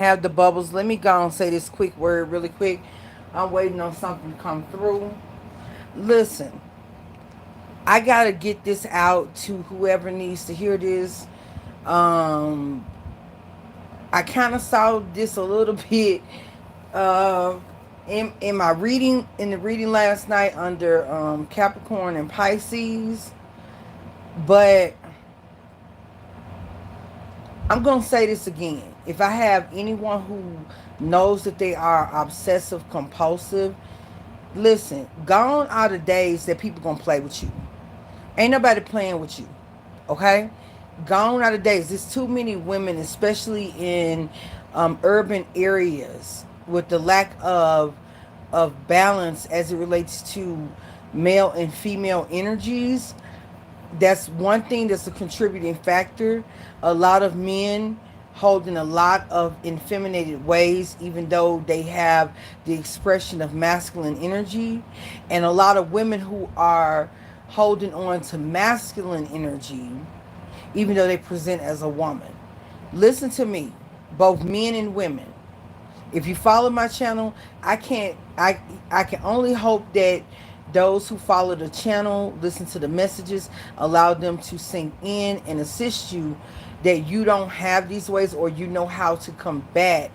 have the bubbles. Let me go and say this quick word really quick. I'm waiting on something to come through. Listen, I gotta get this out to whoever needs to hear this. Um, I kind of saw this a little bit uh, in my reading in the reading last night under Capricorn and Pisces, but I'm gonna say this again. If I have anyone who knows that they are obsessive compulsive, listen, gone are the days that people gonna play with you. Ain't nobody playing with you. Okay? Gone are the days. There's too many women, especially in urban areas, with the lack of balance as it relates to male and female energies. That's one thing that's a contributing factor. A lot of men holding a lot of effeminated ways, even though they have the expression of masculine energy, and a lot of women who are holding on to masculine energy, even though they present as a woman. Listen to me, both men and women. If you follow my channel, I can only hope that those who follow the channel, listen to the messages, allow them to sink in and assist you that you don't have these ways, or you know how to combat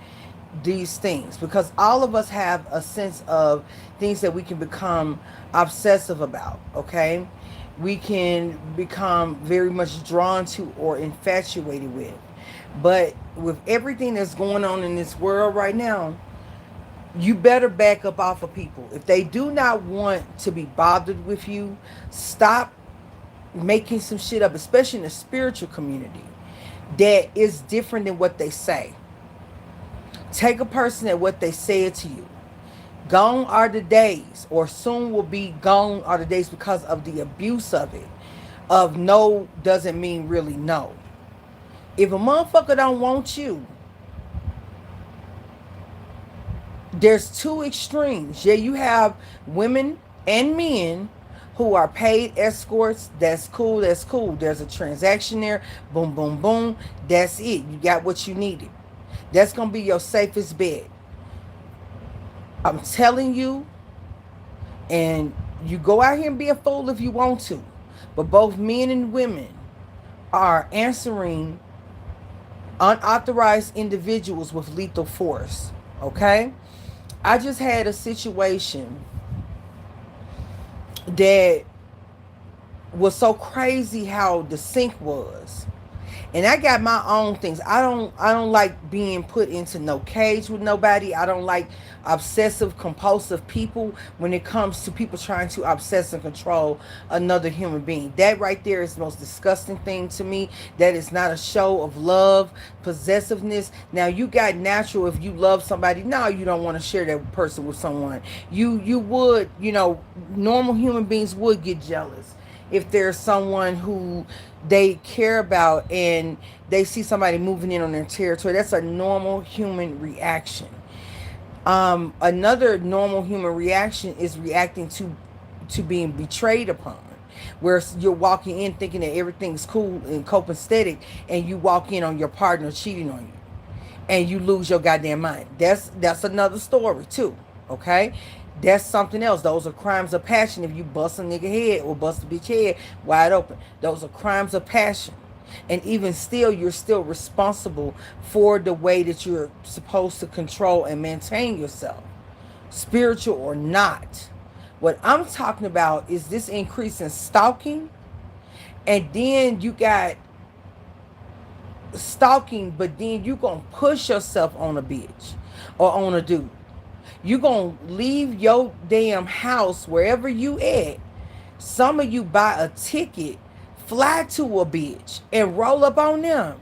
these things, because all of us have a sense of things that we can become obsessive about. Okay, we can become very much drawn to or infatuated with, but with everything that's going on in this world right now, you better back up off of people. If they do not want to be bothered with you, stop making some shit up, especially in the spiritual community, that is different than what they say. Take a person at what they said to you. Gone are the days, or soon will be gone are the days, because of the abuse of it. Of no doesn't mean really no. If a motherfucker don't want you, there's two extremes. Yeah, you have women and men who are paid escorts. That's cool. That's cool. There's a transaction there. Boom, boom, boom. That's it. You got what you needed. That's going to be your safest bet. I'm telling you, and you go out here and be a fool if you want to, but both men and women are answering unauthorized individuals with lethal force. Okay? I just had a situation that was so crazy how the sync was. And I got my own things. I don't like being put into no cage with nobody. I don't like obsessive compulsive people when it comes to people trying to obsess and control another human being. That right there is the most disgusting thing to me. That is not a show of love, possessiveness. Now you got natural, if you love somebody, no, you don't want to share that person with someone. You would, normal human beings would get jealous if there's someone who they care about and they see somebody moving in on their territory. That's a normal human reaction. Another normal human reaction is reacting to being betrayed upon, where you're walking in thinking that everything's cool and copacetic, and you walk in on your partner cheating on you, and you lose your goddamn mind. That's another story too. Okay, that's something else. Those are crimes of passion. If you bust a nigga head or bust a bitch head wide open, those are crimes of passion. And even still, you're still responsible for the way that you're supposed to control and maintain yourself, spiritual or not. What I'm talking about is this increase in stalking. And then you got stalking, but then you gonna push yourself on a bitch or on a dude. You gonna leave your damn house wherever you at. Some of you buy a ticket, fly to a bitch, and roll up on them.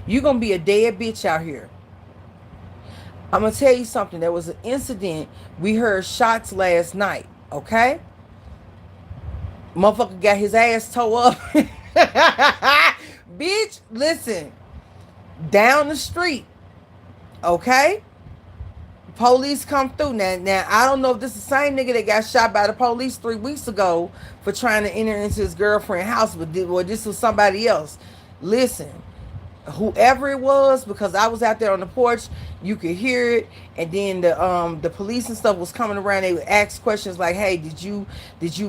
You gonna be a dead bitch out here. I'm gonna tell you something. There was an incident. We heard shots last night. Okay, motherfucker got his ass tore up. Bitch, listen. Down the street. Okay. Police come through. Now I don't know if this is the same nigga that got shot by the police 3 weeks ago for trying to enter into his girlfriend's house, but this was somebody else. Listen, whoever it was, because I was out there on the porch, you could hear it. And then the police and stuff was coming around. They would ask questions like, hey, did you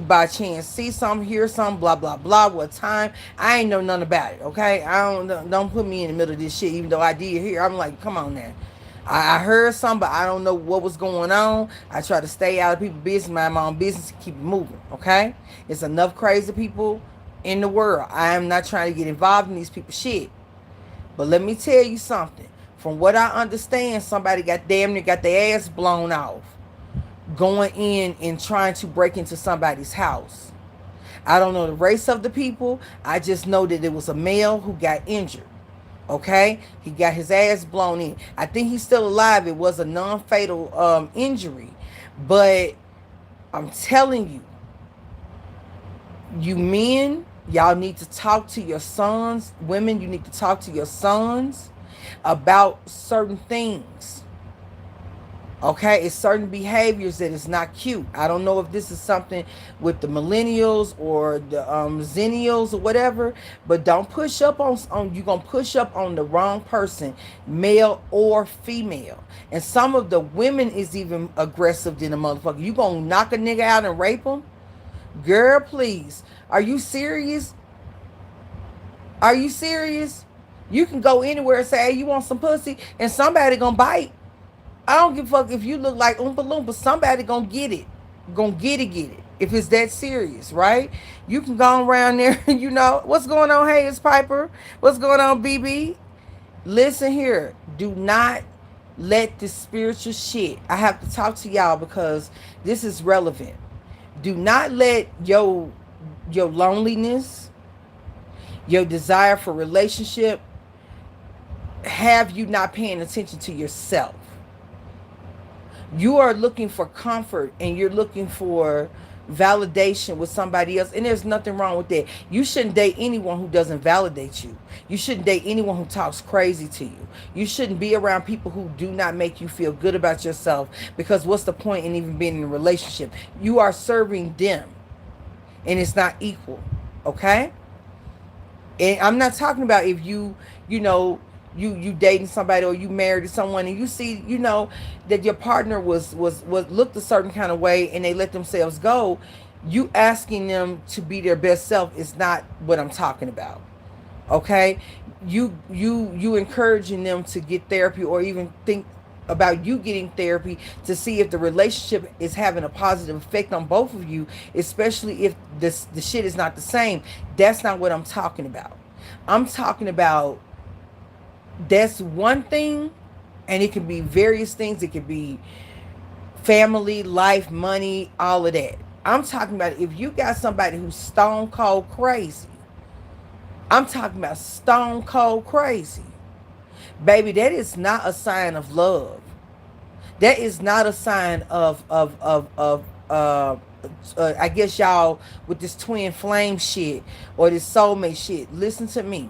by chance see something, hear something, blah blah blah, what time? I ain't know nothing about it. Okay, don't put me in the middle of this shit, even though I did hear. I'm like, come on now. I heard something, but I don't know what was going on. I try to stay out of people's business, mind my own business, and keep it moving. Okay, it's enough crazy people in the world. I am not trying to get involved in these people's shit. But let me tell you something. From what I understand, somebody got damn near got their ass blown off going in and trying to break into somebody's house. I don't know the race of the people. I just know that it was a male who got injured. Okay? He got his ass blown in. I think he's still alive. It was a non-fatal injury. But I'm telling you, you men, y'all need to talk to your sons. Women, you need to talk to your sons about certain things. Okay, it's certain behaviors that is not cute. I don't know if this is something with the millennials or the zennials or whatever, but don't push up on you're gonna push up on the wrong person, male or female. And some of the women is even aggressive than a motherfucker. You gonna knock a nigga out and rape him? Girl, please. Are you serious? Are you serious? You can go anywhere and say, hey, you want some pussy? And somebody gonna bite. I don't give a fuck if you look like Oompa Loompa. Somebody gonna get it. Gonna get it. If it's that serious, right? You can go around there, you know. What's going on, Hayes Piper? What's going on, BB? Listen here. Do not let this spiritual shit. I have to talk to y'all because this is relevant. Do not let your loneliness, your desire for relationship have you not paying attention to yourself. You are looking for comfort and you're looking for validation with somebody else, and there's nothing wrong with that. You shouldn't date anyone who doesn't validate you. You shouldn't date anyone who talks crazy to you. You shouldn't be around people who do not make you feel good about yourself, because what's the point in even being in a relationship? You are serving them and it's not equal. Okay? And I'm not talking about if you dating somebody or you married to someone and you see, that your partner was looked a certain kind of way and they let themselves go. You asking them to be their best self is not what I'm talking about. Okay? You encouraging them to get therapy, or even think about you getting therapy to see if the relationship is having a positive effect on both of you, especially if the shit is not the same. That's not what I'm talking about. I'm talking about, that's one thing, and it can be various things. It could be family, life, money, all of that. I'm talking about if you got somebody who's stone cold crazy. I'm talking about stone cold crazy. Baby, that is not a sign of love. That is not a sign of I guess y'all with this twin flame shit or this soulmate shit. Listen to me.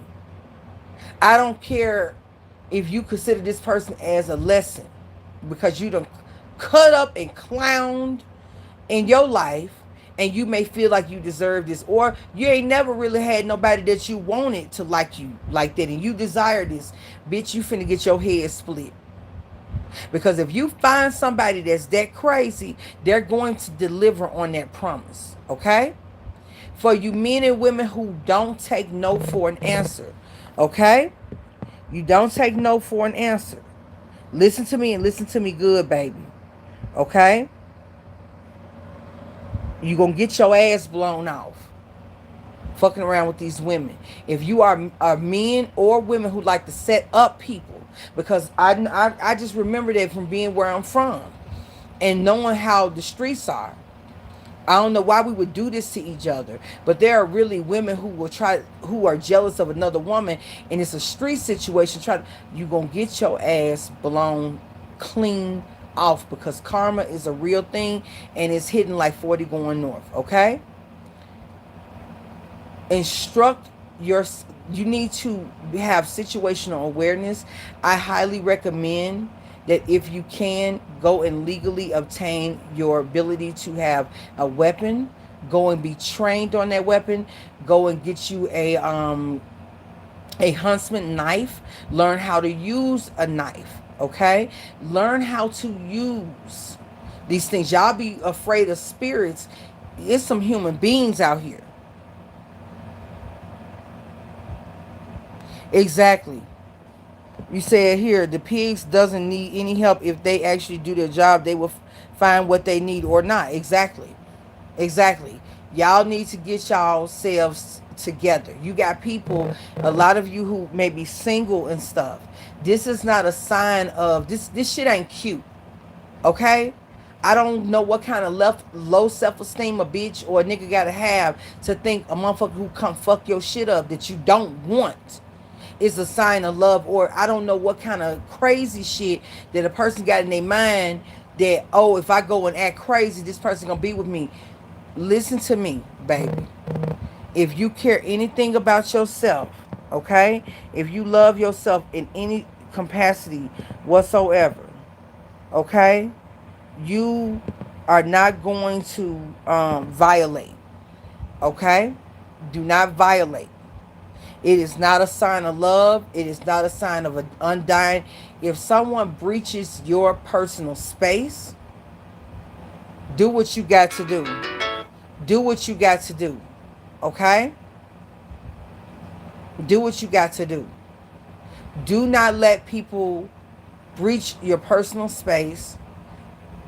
I don't care if you consider this person as a lesson, because you done cut up and clowned in your life, and you may feel like you deserve this, or you ain't never really had nobody that you wanted to like you like that, and you desire this. Bitch, you finna get your head split. Because if you find somebody that's that crazy, they're going to deliver on that promise. Okay? For you men and women who don't take no for an answer. Okay? You don't take no for an answer. Listen to me, and listen to me good, baby. Okay? You gonna get your ass blown off fucking around with these women. If you are men or women who like to set up people, because I just remember that from being where I'm from and knowing how the streets are. I don't know why we would do this to each other, but there are really women who are jealous of another woman, and it's a street situation. You gonna get your ass blown clean off, because karma is a real thing and it's hitting like 40 going north. Okay? You need to have situational awareness. I highly recommend that if you can, go and legally obtain your ability to have a weapon. Go and be trained on that weapon. Go and get you a huntsman knife. Learn how to use a knife. Okay? Learn how to use these things. Y'all be afraid of spirits. It's some human beings out here. Exactly. You said here, the pigs doesn't need any help. If they actually do their job, they will find what they need or not. Exactly. Exactly. Y'all need to get y'all selves together. You got people, a lot of you who may be single and stuff. This is not a sign of this shit ain't cute. Okay? I don't know what kind of low self-esteem a bitch or a nigga gotta have to think a motherfucker who come fuck your shit up that you don't want is a sign of love. Or I don't know what kind of crazy shit that a person got in their mind that, oh, if I go and act crazy, this person gonna be with me. Listen to me, baby. If you care anything about yourself, okay? If you love yourself in any capacity whatsoever, okay? You are not going to violate, okay? Do not violate. It is not a sign of love. It is not a sign of an undying. If someone breaches your personal space, do what you got to do. Do what you got to do. Okay? Do what you got to do. Do not let people breach your personal space.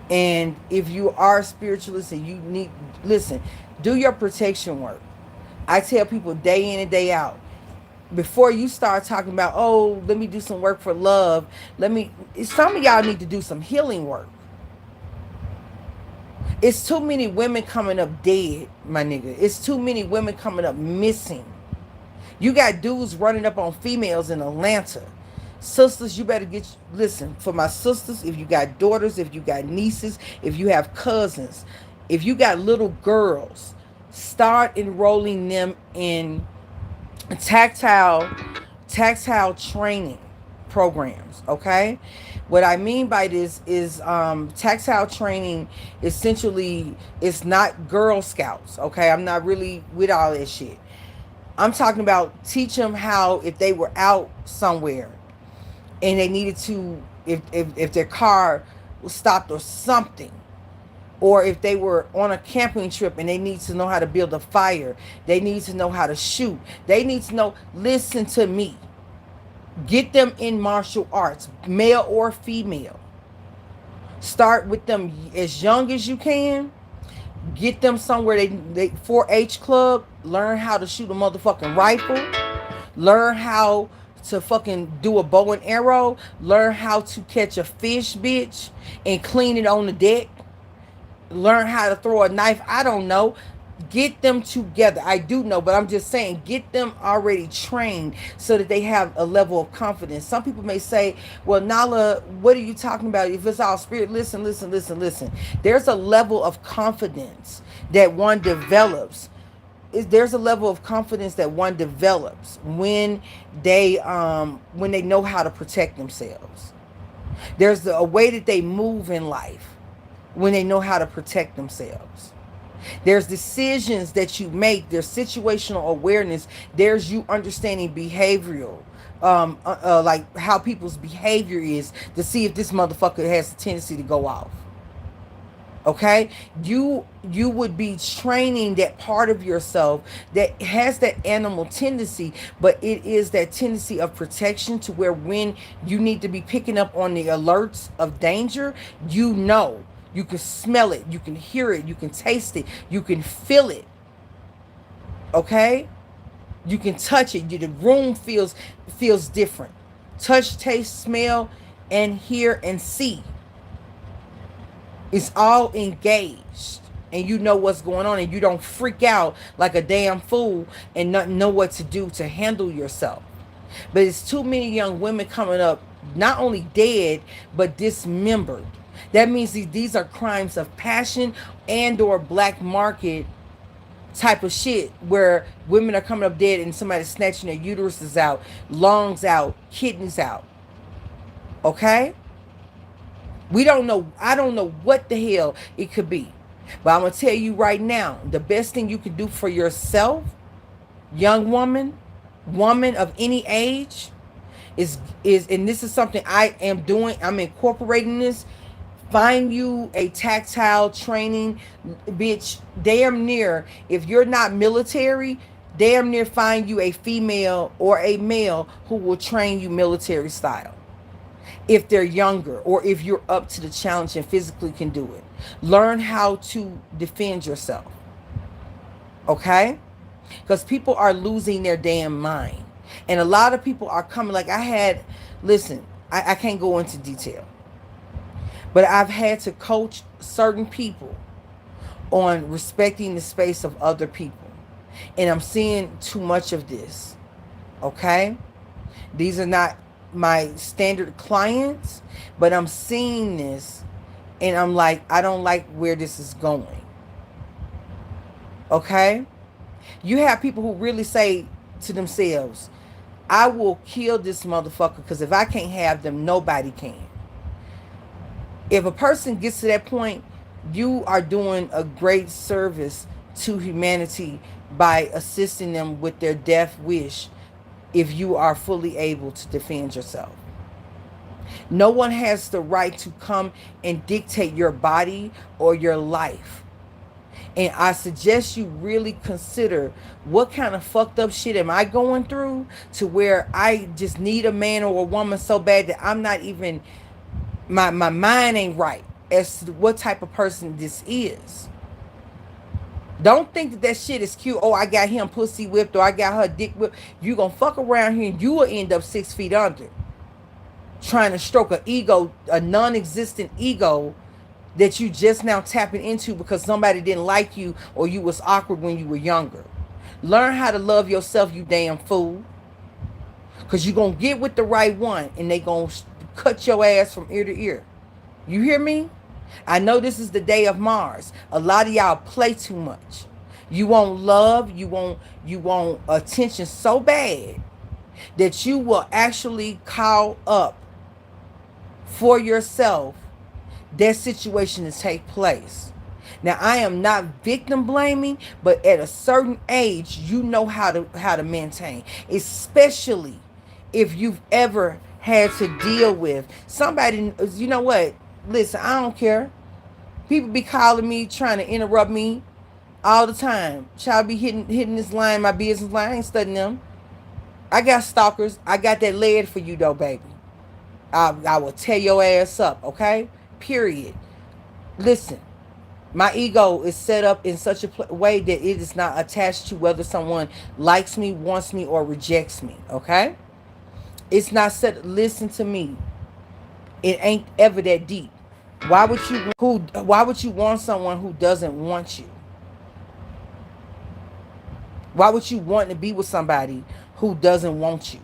And if you are a spiritualist and you need, listen, do your protection work. I tell people day in and day out, before you start talking about, oh, let me do some work for love, some of y'all need to do some healing work. It's too many women coming up dead, my nigga. It's too many women coming up missing. You got dudes running up on females in Atlanta. Sisters, you better listen, for my sisters, if you got daughters, if you got nieces, if you have cousins, if you got little girls, start enrolling them in tactile training programs. Okay, what I mean by this is tactile training. Essentially, it's not Girl Scouts. Okay, I'm not really with all that shit. I'm talking about teach them how, if they were out somewhere and they needed to, if their car was stopped or something, or if they were on a camping trip and they need to know how to build a fire, they need to know how to shoot, they need to know, listen to me. Get them in martial arts, male or female. Start with them as young as you can. Get them somewhere, they 4-H club, learn how to shoot a motherfucking rifle, learn how to fucking do a bow and arrow, learn how to catch a fish, bitch, and clean it on the deck, learn how to throw a knife. I don't know. Get them together. I do know, but I'm just saying, get them already trained so that they have a level of confidence. Some people may say, well, Nala, what are you talking about? If it's all spirit, listen. There's a level of confidence that one develops. There's a level of confidence that one develops when they know how to protect themselves. There's a way that they move in life when they know how to protect themselves. There's decisions that you make. There's situational awareness. There's you understanding behavioral, like how people's behavior is, to see if this motherfucker has a tendency to go off. Okay, you would be training that part of yourself that has that animal tendency, but it is that tendency of protection, to where when you need to be picking up on the alerts of danger, you can smell it, you can hear it, you can taste it, you can feel it. Okay, you can touch it. The room feels different. Touch, taste, smell, and hear and see. It's all engaged, and you know what's going on, and you don't freak out like a damn fool and not know what to do to handle yourself. But it's too many young women coming up not only dead but dismembered. That means these are crimes of passion and or black market type of shit, where women are coming up dead and somebody's snatching their uteruses out, lungs out, kidneys out. Okay? We don't know. I don't know what the hell it could be. But I'm going to tell you right now, the best thing you can do for yourself, young woman, woman of any age is and this is something I am doing. I'm incorporating this. Find you a tactile training, bitch. Damn near, if you're not military, damn near find you a female or a male who will train you military style. If they're younger or if you're up to the challenge and physically can do it, learn how to defend yourself. Okay? Because people are losing their damn mind. And a lot of people are coming, like I had, listen, I can't go into detail, but I've had to coach certain people on respecting the space of other people. And I'm seeing too much of this. Okay? These are not my standard clients, but I'm seeing this and I'm like, I don't like where this is going. Okay? You have people who really say to themselves, I will kill this motherfucker because if I can't have them, nobody can. If a person gets to that point, you are doing a great service to humanity by assisting them with their death wish if you are fully able to defend yourself. No one has the right to come and dictate your body or your life. And I suggest you really consider what kind of fucked up shit am I going through to where I just need a man or a woman so bad that I'm not even, my mind ain't right as to what type of person this is. Don't think that that shit is cute. Oh, I got him pussy whipped or I got her dick whipped. You gonna fuck around here and you will end up 6 feet under. Trying to stroke an ego, a non-existent ego that you just now tapping into because somebody didn't like you or you was awkward when you were younger. Learn how to love yourself, you damn fool. Because you're going to get with the right one and they going to cut your ass from ear to ear. You hear me? I know this is the day of Mars. A lot of y'all play too much. You want love, you want attention so bad that you will actually call up for yourself that situation to take place. Now I am not victim blaming, but at a certain age you know how to maintain, especially if you've ever had to deal with somebody. You know what, listen, I don't care. People be calling me trying to interrupt me all the time. Child be hitting this line, my business line. I ain't studying them. I got stalkers. I got that lead for you though, baby. I will tear your ass up, okay? Period. Listen, my ego is set up in such a way that it is not attached to whether someone likes me, wants me, or rejects me, okay? It's not set. Listen to me. It ain't ever that deep. Why would you want someone who doesn't want you? Why would you want to be with somebody who doesn't want you?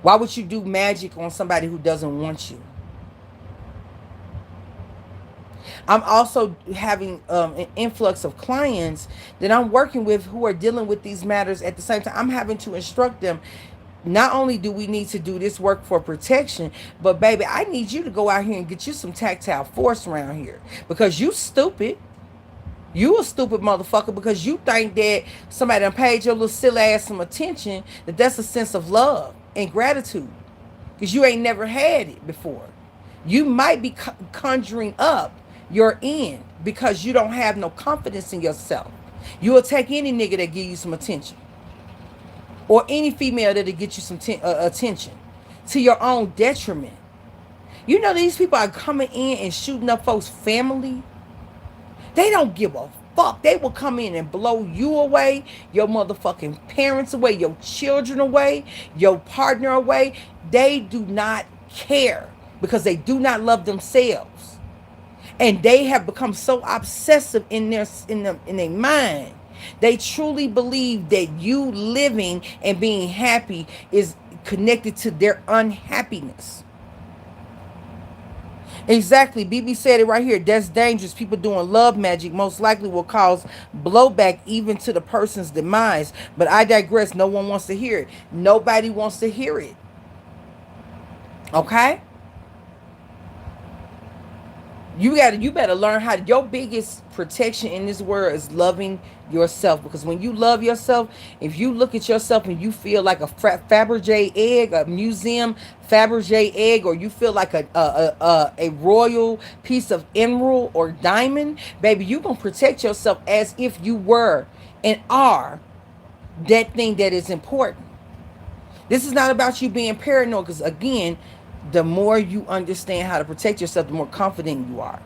Why would you do magic on somebody who doesn't want you? I'm also having an influx of clients that I'm working with who are dealing with these matters at the same time. I'm having to instruct them. Not only do we need to do this work for protection, but baby, I need you to go out here and get you some tactile force around here because you stupid. You a stupid motherfucker because you think that somebody done paid your little silly ass some attention, that's a sense of love and gratitude because you ain't never had it before. You might be conjuring up your end because you don't have no confidence in yourself. You will take any nigga that give you some attention or any female that'll get you some attention to your own detriment. You know these people are coming in and shooting up folks' family. They don't give a fuck. They will come in and blow you away, your motherfucking parents away, your children away, your partner away. They do not care because they do not love themselves. And they have become so obsessive in their mind. They truly believe that you living and being happy is connected to their unhappiness. Exactly. BB said it right here. That's dangerous. People doing love magic most likely will cause blowback even to the person's demise. But I digress. No one wants to hear it. Nobody wants to hear it. Okay? You better learn how. Your biggest protection in this world is loving yourself, because when you love yourself, if you look at yourself and you feel like a Fabergé egg, a museum Fabergé egg, or you feel like a royal piece of emerald or diamond, baby, you gonna protect yourself as if you were and are that thing that is important. This is not about you being paranoid, because again, the more you understand how to protect yourself, the more confident you are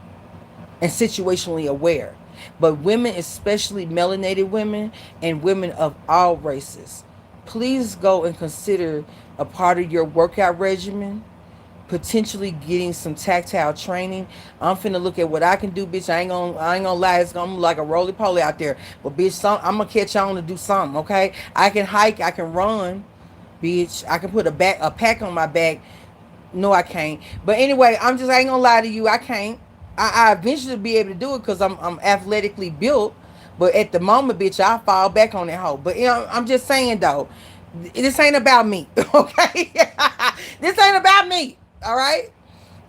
and situationally aware. But women, especially melanated women and women of all races, please go and consider a part of your workout regimen, potentially getting some tactile training. I'm finna look at what I can do, bitch. I ain't gonna lie, it's gonna be like a roly poly out there. But bitch, I'm gonna catch on to do something, okay? I can hike, I can run, bitch. I can put a pack on my back. No, I can't. But anyway, I ain't gonna lie to you, I can't. I eventually be able to do it because I'm athletically built. But at the moment, bitch, I fall back on that hoe. But you know, I'm just saying though, this ain't about me, okay? This ain't about me, all right?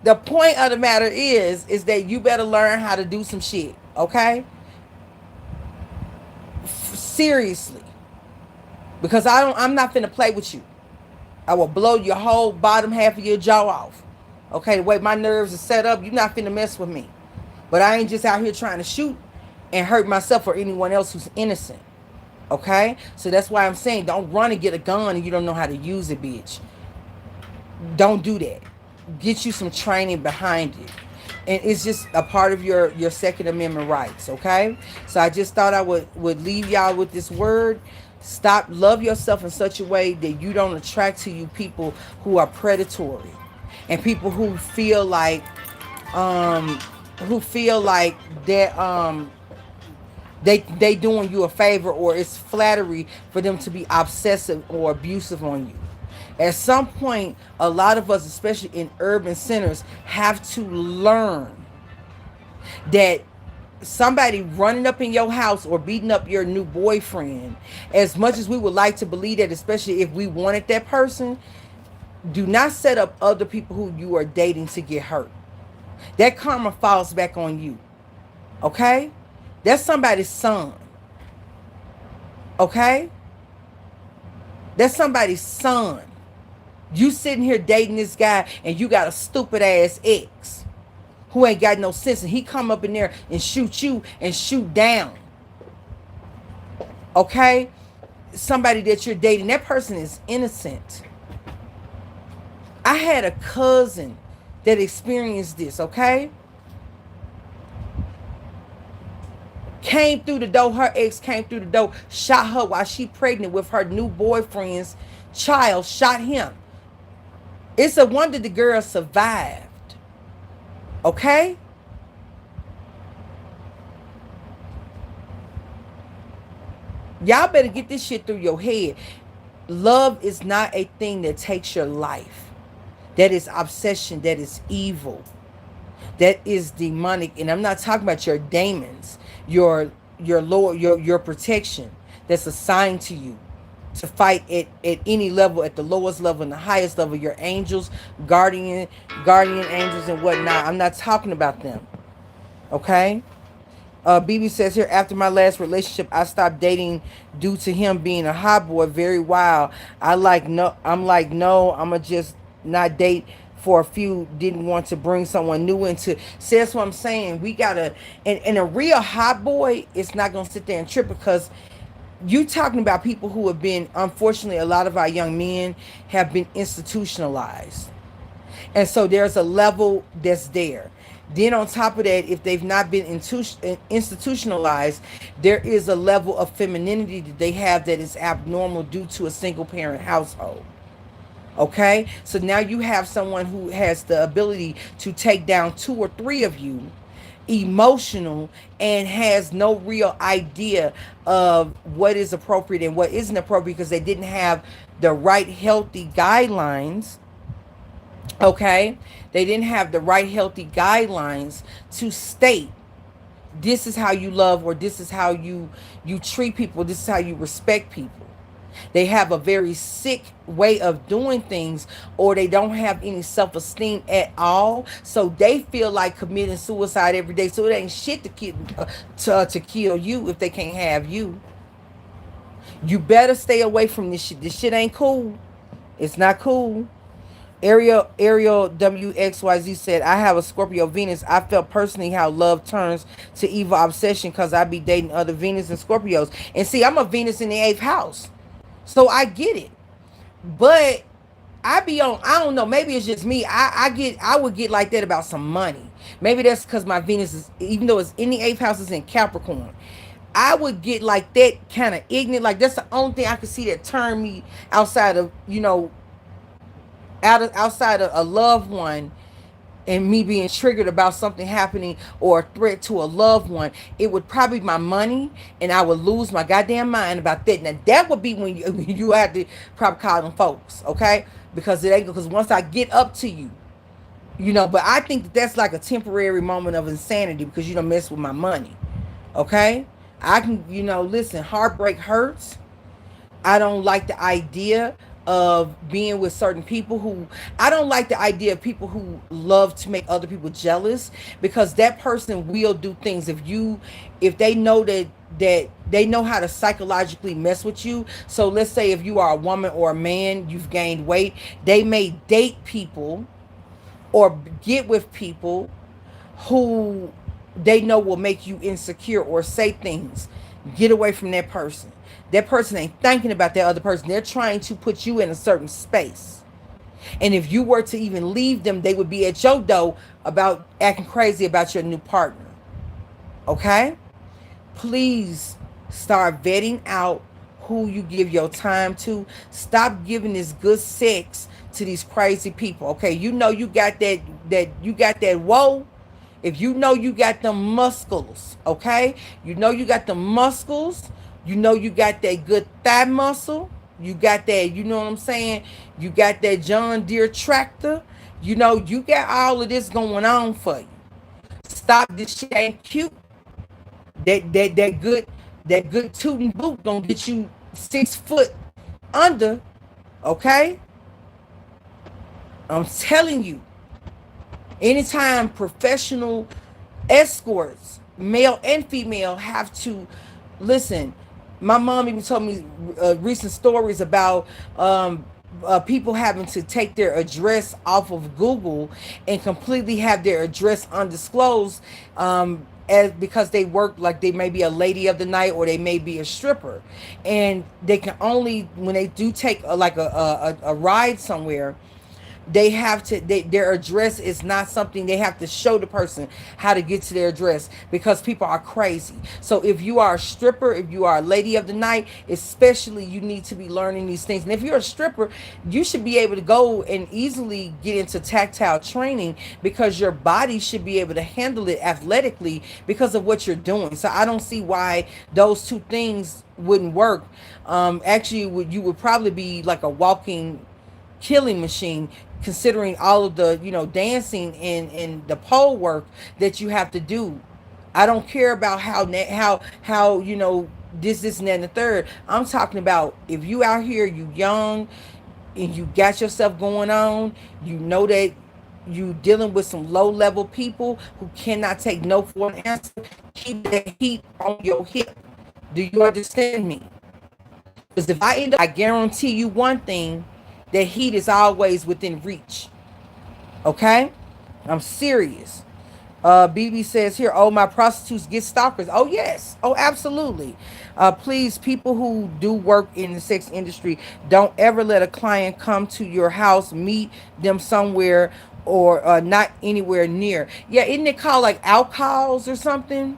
The point of the matter is that you better learn how to do some shit, okay? Seriously, because I'm not finna play with you. I will blow your whole bottom half of your jaw off. Okay, the way my nerves are set up, you're not finna mess with me. But I ain't just out here trying to shoot and hurt myself or anyone else who's innocent. Okay? So that's why I'm saying don't run and get a gun and you don't know how to use it, bitch. Don't do that. Get you some training behind it. And it's just a part of your Second Amendment rights, okay? So I just thought I would leave y'all with this word. Stop, love yourself in such a way that you don't attract to you people who are predatory and people who feel like that they doing you a favor, or it's flattery for them to be obsessive or abusive on you. At some point, a lot of us, especially in urban centers, have to learn that somebody running up in your house or beating up your new boyfriend, as much as we would like to believe that, especially if we wanted that person, do not set up other people who you are dating to get hurt. That karma falls back on you. Okay? That's somebody's son. Okay? That's somebody's son. You sitting here dating this guy and you got a stupid ass ex who ain't got no sense, and he come up in there and shoot you and shoot down. Okay? Somebody that you're dating, that person is innocent. I had a cousin that experienced this, okay? Came through the door, her ex came through the door, shot her while she pregnant with her new boyfriend's child, shot him. It's a wonder the girl survived. Okay? Y'all better get this shit through your head. Love is not a thing that takes your life. That is obsession. That is evil. That is demonic. And I'm not talking about your demons, your Lord, your protection that's assigned to you to fight at any level, at the lowest level and the highest level, your angels, guardian angels and whatnot. I'm not talking about them. Okay? BB says here, after my last relationship, I stopped dating due to him being a hot boy, very wild. I'm like, no, I'ma just not date for a few. Didn't want to bring someone new into. See, that's what I'm saying. We gotta, and a real hot boy is not gonna sit there and trip, because you talking about people who have been, unfortunately, a lot of our young men have been institutionalized. And so there's a level that's there. Then on top of that, if they've not been institutionalized, there is a level of femininity that they have that is abnormal due to a single parent household. Okay? So now you have someone who has the ability to take down 2 or 3 of you, emotional, and has no real idea of what is appropriate and what isn't appropriate, because they didn't have the right healthy guidelines. Okay? They didn't have the right healthy guidelines to state this is how you love, or this is how you treat people, this is how you respect people. They have a very sick way of doing things, or they don't have any self-esteem at all. So they feel like committing suicide every day. So it ain't shit to kill you if they can't have you. You better stay away from this shit. This shit ain't cool. It's not cool. Ariel WXYZ said, I have a Scorpio Venus. I felt personally how love turns to evil obsession because I be dating other Venus and Scorpios. And see, I'm a Venus in the eighth house. So I get it. But I be on, I don't know, maybe it's just me. I would get like that about some money. Maybe that's because my Venus is, even though it's in the eighth house, it's in Capricorn. I would get like that kind of ignorant. Like that's the only thing I could see that turn me outside of, outside of a loved one, and me being triggered about something happening or a threat to a loved one. It would probably be my money, and I would lose my goddamn mind about that. Now that would be when you have to probably call them folks, okay? Because once I get up to you, but I think that that's like a temporary moment of insanity because you don't mess with my money, okay? I can, listen, heartbreak hurts. I don't like the idea of being with certain people who, I don't like the idea of people who love to make other people jealous, because that person will do things if they know that they know how to psychologically mess with you. So let's say if you are a woman or a man, you've gained weight, they may date people or get with people who they know will make you insecure or say things. Get away from that person. That person ain't thinking about that other person. They're trying to put you in a certain space. And if you were to even leave them, they would be at your door about acting crazy about your new partner. Okay? Please start vetting out who you give your time to. Stop giving this good sex to these crazy people. Okay, you got that whoa. If you got them muscles, okay? You got the muscles. You got that good thigh muscle. You got that, you know what I'm saying? You got that John Deere tractor. You got all of this going on for you. Stop, this shit ain't cute. That good tooting boot gonna get you 6 foot under, okay? I'm telling you. Anytime professional escorts, male and female, have to listen. My mom even told me recent stories about people having to take their address off of Google and completely have their address undisclosed, because they work, like they may be a lady of the night or they may be a stripper, and they can only, when they do take a ride somewhere, they have to, their address is not something they have to show the person how to get to their address, because people are crazy. So if you are a stripper, if you are a lady of the night, especially, you need to be learning these things. And if you're a stripper, you should be able to go and easily get into tactile training, because your body should be able to handle it athletically because of what you're doing. So I don't see why those two things wouldn't work. Actually, you would probably be like a walking killing machine, considering all of the dancing and the pole work that you have to do. I don't care about how this and that and the third. I'm talking about, if you out here, you young, and you got yourself going on, that you dealing with some low level people who cannot take no for an answer. Keep that heat on your hip. Do you understand me? Because if I end up, I guarantee you one thing, that heat is always within reach. Okay? I'm serious. BB says here, oh, my prostitutes get stalkers. Oh, yes. Oh, absolutely. Please, people who do work in the sex industry, don't ever let a client come to your house, meet them somewhere, or not anywhere near. Yeah, isn't it called like alcohols or something?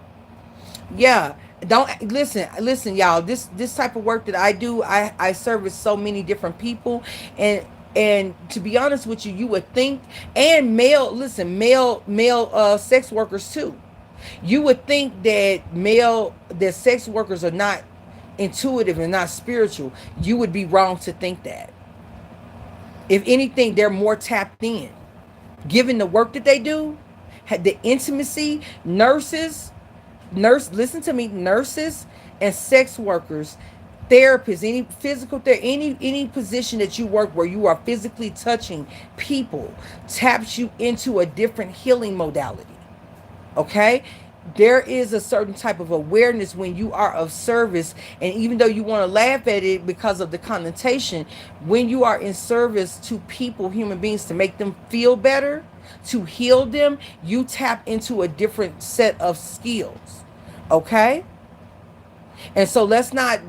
Yeah. Don't listen, y'all. This type of work that I do, I service so many different people, and to be honest with you, you would think, and male sex workers too. You would think that sex workers are not intuitive and not spiritual. You would be wrong to think that. If anything, they're more tapped in, given the work that they do, the intimacy. Listen to me, nurses and sex workers therapist, any physical therapy, any position that you work where you are physically touching people, taps you into a different healing modality. Okay, there is a certain type of awareness when you are of service, and even though you want to laugh at it because of the connotation, when you are in service to people, human beings, to make them feel better, to heal them, you tap into a different set of skills. Okay, and so let's not,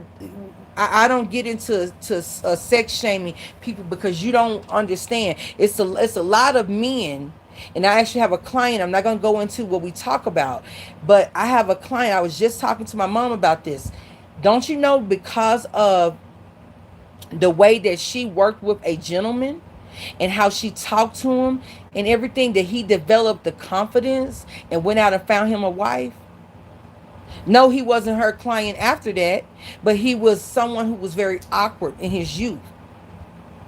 I don't get into sex shaming people because you don't understand. It's a lot of men, and I actually have a client. I'm not gonna go into what we talk about, but I have a client. I was just talking to my mom about this. Don't you know, because of the way that she worked with a gentleman and how she talked to him and everything, that he developed the confidence and went out and found him a wife? No, he wasn't her client after that, but he was someone who was very awkward in his youth.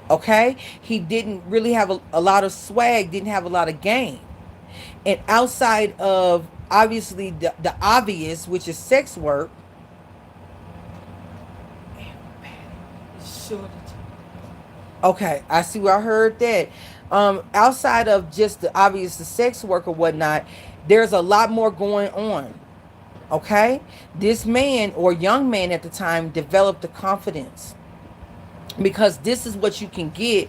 Okay? He didn't really have a lot of swag, didn't have a lot of game. And outside of obviously the obvious, which is sex work. Okay, I see where I heard that. Outside of just the obvious, the sex work or whatnot, there's a lot more going on. Okay, this man or young man at the time developed the confidence, because this is what you can get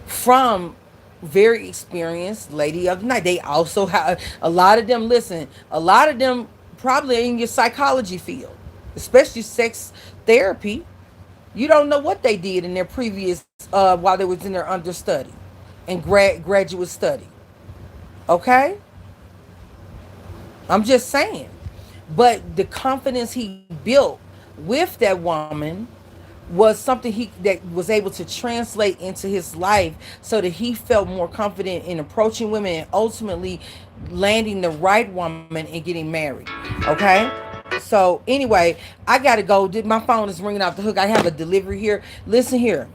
from very experienced lady of the night. They also have a lot of them. Listen, a lot of them probably in your psychology field, especially sex therapy. You don't know what they did in their previous while they was in their understudy and graduate study. Okay, I'm just saying. But the confidence he built with that woman was something he that was able to translate into his life, so that he felt more confident in approaching women and ultimately landing the right woman and getting married. Okay? So anyway, I gotta go. My phone is ringing off the hook. I have a delivery here. Listen here.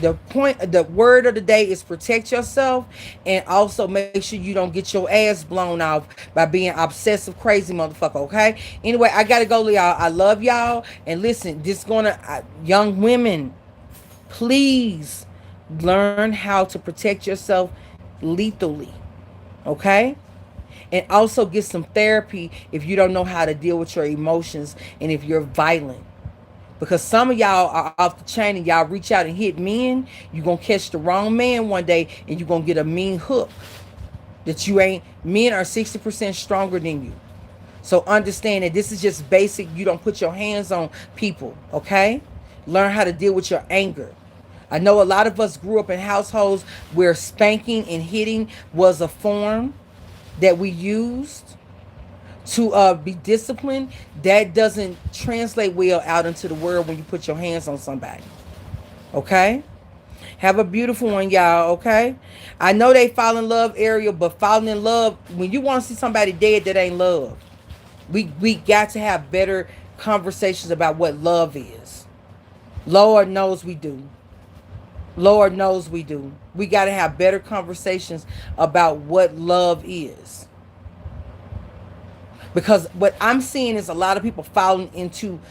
The word of the day is protect yourself, and also make sure you don't get your ass blown off by being obsessive crazy motherfucker. Okay, anyway, I gotta go, y'all. I love y'all, and listen, this gonna young women, please learn how to protect yourself lethally. Okay, and also get some therapy if you don't know how to deal with your emotions and if you're violent, because some of y'all are off the chain and y'all reach out and hit men. You're gonna catch the wrong man one day and you're gonna get a mean hook that you ain't. Men are 60% stronger than you. So understand that this is just basic. You don't put your hands on people. Okay, learn how to deal with your anger. I know a lot of us grew up in households where spanking and hitting was a form that we used to be disciplined. That doesn't translate well out into the world when you put your hands on somebody. Okay, have a beautiful one, y'all. Okay, I know they fall in love, Ariel, but falling in love, when you want to see somebody dead, that ain't love. We got to have better conversations about what love is. Lord knows we do. Lord knows we do. We got to have better conversations about what love is. Because what I'm seeing is a lot of people falling into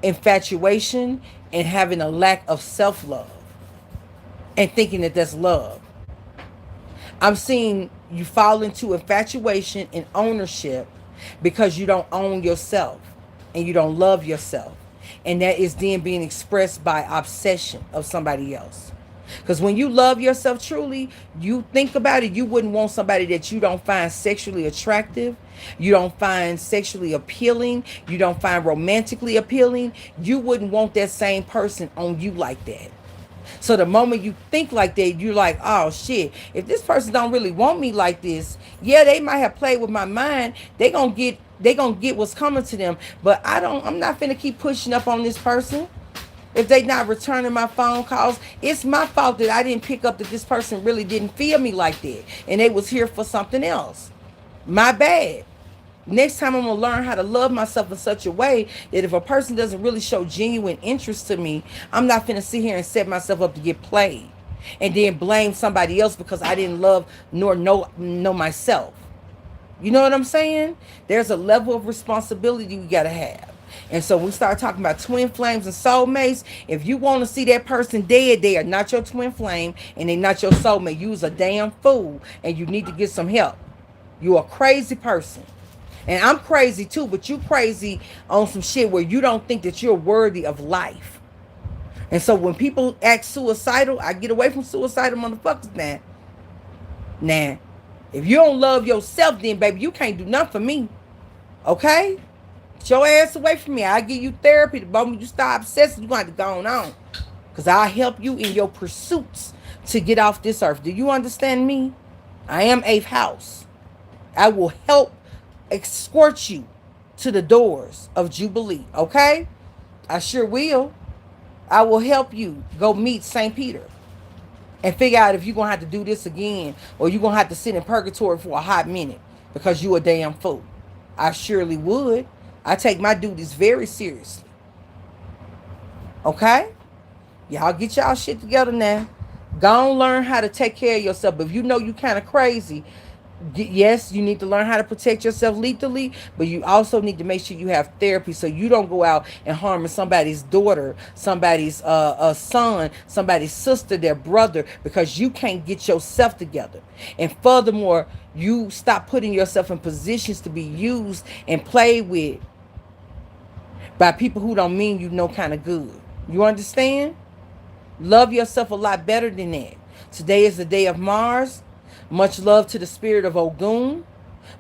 infatuation and having a lack of self-love and thinking that that's love. I'm seeing you fall into infatuation and ownership because you don't own yourself and you don't love yourself. And that is then being expressed by obsession of somebody else. Because when you love yourself truly, you think about it, you wouldn't want somebody that you don't find sexually attractive, you don't find sexually appealing, you don't find romantically appealing. You wouldn't want that same person on you like that. So the moment you think like that, you're like, oh shit, if this person don't really want me like this, yeah, they might have played with my mind. They gonna get what's coming to them. But I'm not finna keep pushing up on this person. If they not returning my phone calls, it's my fault that I didn't pick up that this person really didn't feel me like that. And they was here for something else. My bad. Next time I'm going to learn how to love myself in such a way that if a person doesn't really show genuine interest to me, I'm not finna sit here and set myself up to get played. And then blame somebody else because I didn't love nor know myself. You know what I'm saying? There's a level of responsibility we got to have. And so we start talking about twin flames and soulmates. If you want to see that person dead, they are not your twin flame and they're not your soulmate. You's a damn fool and you need to get some help. You're a crazy person. And I'm crazy too, but you crazy on some shit where you don't think that you're worthy of life. And so when people act suicidal, I get away from suicidal motherfuckers now. Now, if you don't love yourself, then baby, you can't do nothing for me. Okay? Get your ass away from me. I'll give you therapy. The moment you start obsessing, you're going to have to go on. Because I'll help you in your pursuits to get off this earth. Do you understand me? I am 8th house. I will help escort you to the doors of Jubilee. Okay? I sure will. I will help you go meet St. Peter and figure out if you're going to have to do this again or you're going to have to sit in purgatory for a hot minute because you a damn fool. I surely would. I take my duties very seriously. Okay? Y'all get y'all shit together now. Go and learn how to take care of yourself. But if you know you kind of crazy, yes, you need to learn how to protect yourself lethally, but you also need to make sure you have therapy so you don't go out and harm somebody's daughter, somebody's son, somebody's sister, their brother, because you can't get yourself together. And furthermore, you stop putting yourself in positions to be used and played with by people who don't mean you no kind of good. You understand? Love yourself a lot better than that. Today is the day of Mars. Much love to the spirit of Ogun.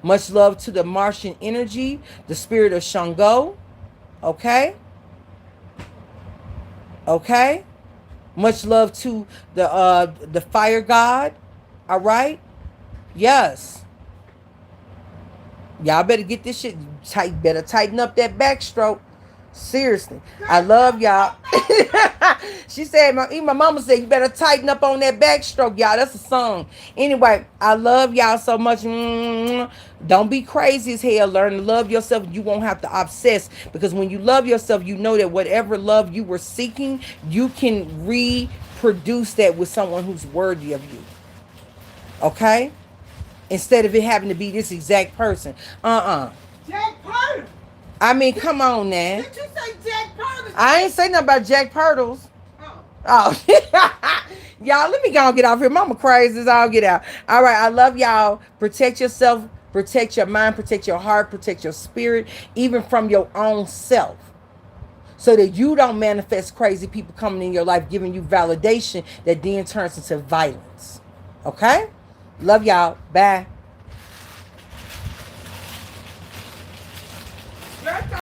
Much love to the Martian energy, the spirit of Shango. Okay? Okay? Much love to the fire god. All right? Yes. Y'all better get this shit tight. Better tighten up that backstroke. Seriously. I love y'all. She said, my mama said, you better tighten up on that backstroke, y'all. That's a song. Anyway, I love y'all so much. Don't be crazy as hell. Learn to love yourself. You won't have to obsess. Because when you love yourself, you know that whatever love you were seeking, you can reproduce that with someone who's worthy of you. Okay? Instead of it having to be this exact person. Jack Purtle. I mean, come on now. Did you say Jack Purtle? I ain't say nothing about Jack Purtles. Oh. Y'all, let me go and get off here. Mama crazy as all get out. All right, I love y'all. Protect yourself. Protect your mind. Protect your heart. Protect your spirit. Even from your own self. So that you don't manifest crazy people coming in your life giving you validation that then turns into violence. Okay? Love y'all. Bye.